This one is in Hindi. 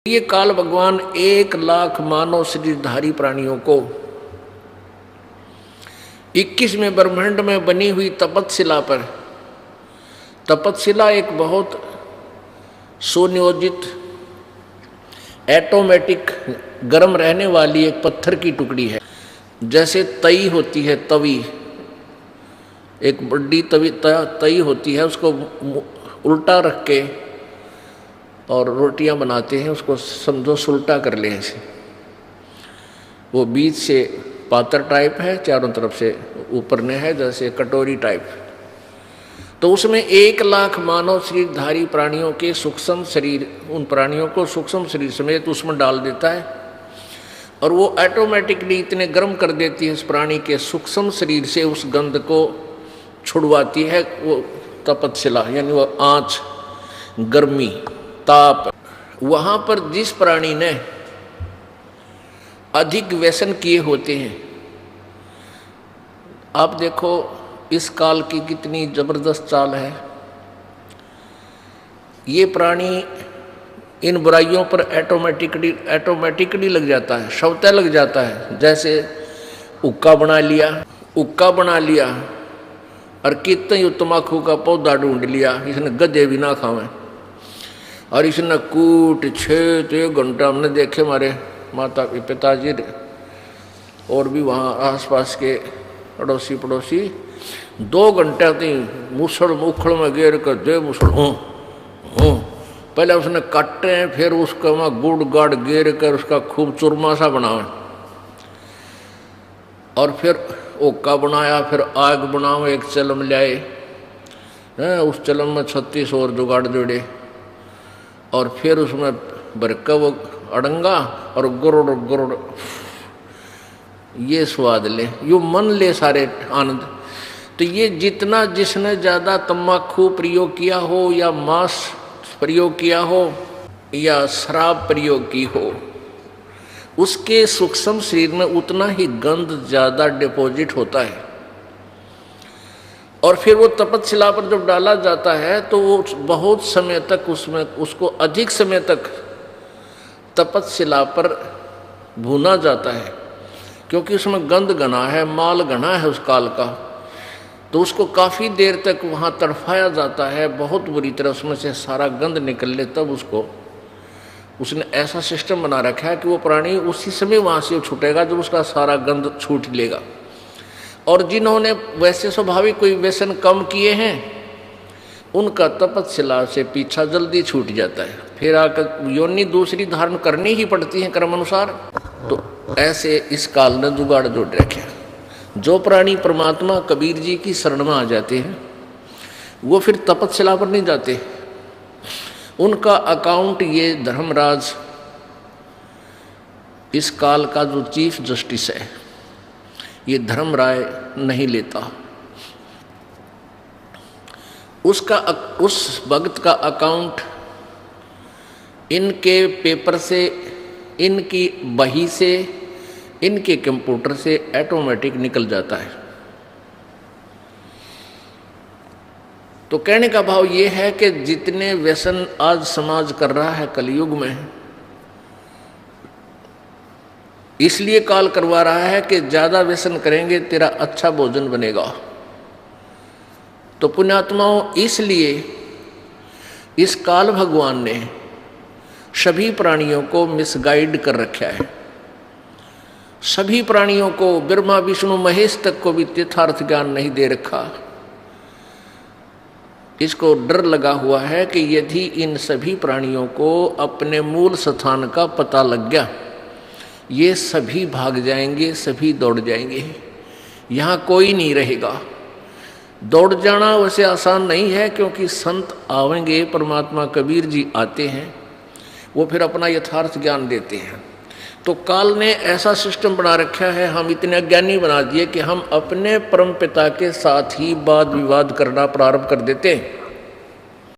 ये काल भगवान 1,00,000 मानव शरीरधारी प्राणियों को 21वें ब्रह्मांड में बनी हुई तपतशिला पर, तपतशिला एक बहुत सुनियोजित ऑटोमेटिक गर्म रहने वाली एक पत्थर की टुकड़ी है। जैसे तई होती है, तवी, एक बड़ी तई होती है, उसको उल्टा रख के और रोटियां बनाते हैं, उसको समझो सुलटा कर ले ऐसे। वो बीच से पातर टाइप है, चारों तरफ से ऊपर ने है जैसे कटोरी टाइप। तो उसमें 1,00,000 मानव शरीरधारी प्राणियों के सूक्ष्म शरीर, उन प्राणियों को सूक्ष्म शरीर समेत उसमें डाल देता है और वो ऑटोमेटिकली इतने गर्म कर देती है उस प्राणी के सूक्ष्म शरीर से, उस गंध को छुड़वाती है वो तपतशिला, यानी वो आँच, गर्मी, ताप। वहां पर जिस प्राणी ने अधिक व्यसन किए होते हैं, आप देखो इस काल की कितनी जबरदस्त चाल है। ये प्राणी इन बुराइयों पर ऑटोमेटिकली लग जाता है, स्वतः लग जाता है। जैसे हुक्का बना लिया और कितने तम्बाकू का पौधा ढूंढ लिया, इसने गधे भी ना खावे और इसने कूट छेद 1 घंटा। हमने देखे हमारे माता पिताजी और भी वहाँ आसपास के अड़ोसी पड़ोसी 2 घंटे तक मुसड़ मुखड़ में गेर कर दे मुसड़ पहले उसने काटे, फिर उसका वहाँ गुड़ गाड़ गेर कर उसका खूब चूरमा सा बनावे और फिर ओका बनाया, फिर आग बनाओ, एक चलम लाए, उस चलम में 36 और जुगाड़ जोड़े और फिर उसमें भरका वो अड़ंगा और गुरुड़ ये स्वाद ले, यो मन ले सारे आनंद। तो ये जितना जिसने ज़्यादा तम्बाकू प्रयोग किया हो या मांस प्रयोग किया हो या शराब प्रयोग की हो, उसके सूक्ष्म शरीर में उतना ही गंध ज़्यादा डिपॉजिट होता है। और फिर वो तपतशिला पर जब डाला जाता है तो वो बहुत समय तक उसमें उसको अधिक समय तक तपतशिला पर भूना जाता है, क्योंकि उसमें गंध घना है, माल घना है उस काल का। तो उसको काफ़ी देर तक वहाँ तड़फाया जाता है, बहुत बुरी तरह उसमें से सारा गंध निकल ले, तब उसको उसने ऐसा सिस्टम बना रखा है कि वो प्राणी उसी समय वहाँ से छूटेगा जब उसका सारा गंध छूट लेगा। और जिन्होंने वैसे स्वाभाविक कोई व्यसन कम किए हैं, उनका तपतशिला से पीछा जल्दी छूट जाता है, फिर आकर योनि दूसरी धारण करनी ही पड़ती है कर्म अनुसार। तो ऐसे इस काल ने जुगाड़ जोड़ रखे। जो प्राणी परमात्मा कबीर जी की शरण में आ जाते हैं वो फिर तपतशिला पर नहीं जाते। उनका अकाउंट ये धर्मराज, इस काल का जो चीफ जस्टिस है, ये धर्मराय नहीं लेता। उस भक्त का अकाउंट इनके पेपर से, इनकी बही से, इनके कंप्यूटर से ऑटोमेटिक निकल जाता है। तो कहने का भाव ये है कि जितने व्यसन आज समाज कर रहा है कलयुग में, इसलिए काल करवा रहा है कि ज्यादा व्यसन करेंगे तेरा अच्छा भोजन बनेगा। तो पुण्यात्माओं, इसलिए इस काल भगवान ने सभी प्राणियों को मिसगाइड कर रखा है। सभी प्राणियों को, ब्रह्मा विष्णु महेश तक को भी यथार्थ ज्ञान नहीं दे रखा। इसको डर लगा हुआ है कि यदि इन सभी प्राणियों को अपने मूल स्थान का पता लग गया, ये सभी भाग जाएंगे, सभी दौड़ जाएंगे, यहाँ कोई नहीं रहेगा। दौड़ जाना वैसे आसान नहीं है, क्योंकि संत आवेंगे, परमात्मा कबीर जी आते हैं, वो फिर अपना यथार्थ ज्ञान देते हैं। तो काल ने ऐसा सिस्टम बना रखा है, हम इतने अज्ञानी बना दिए कि हम अपने परम पिता के साथ ही वाद विवाद करना प्रारंभ कर देते हैं।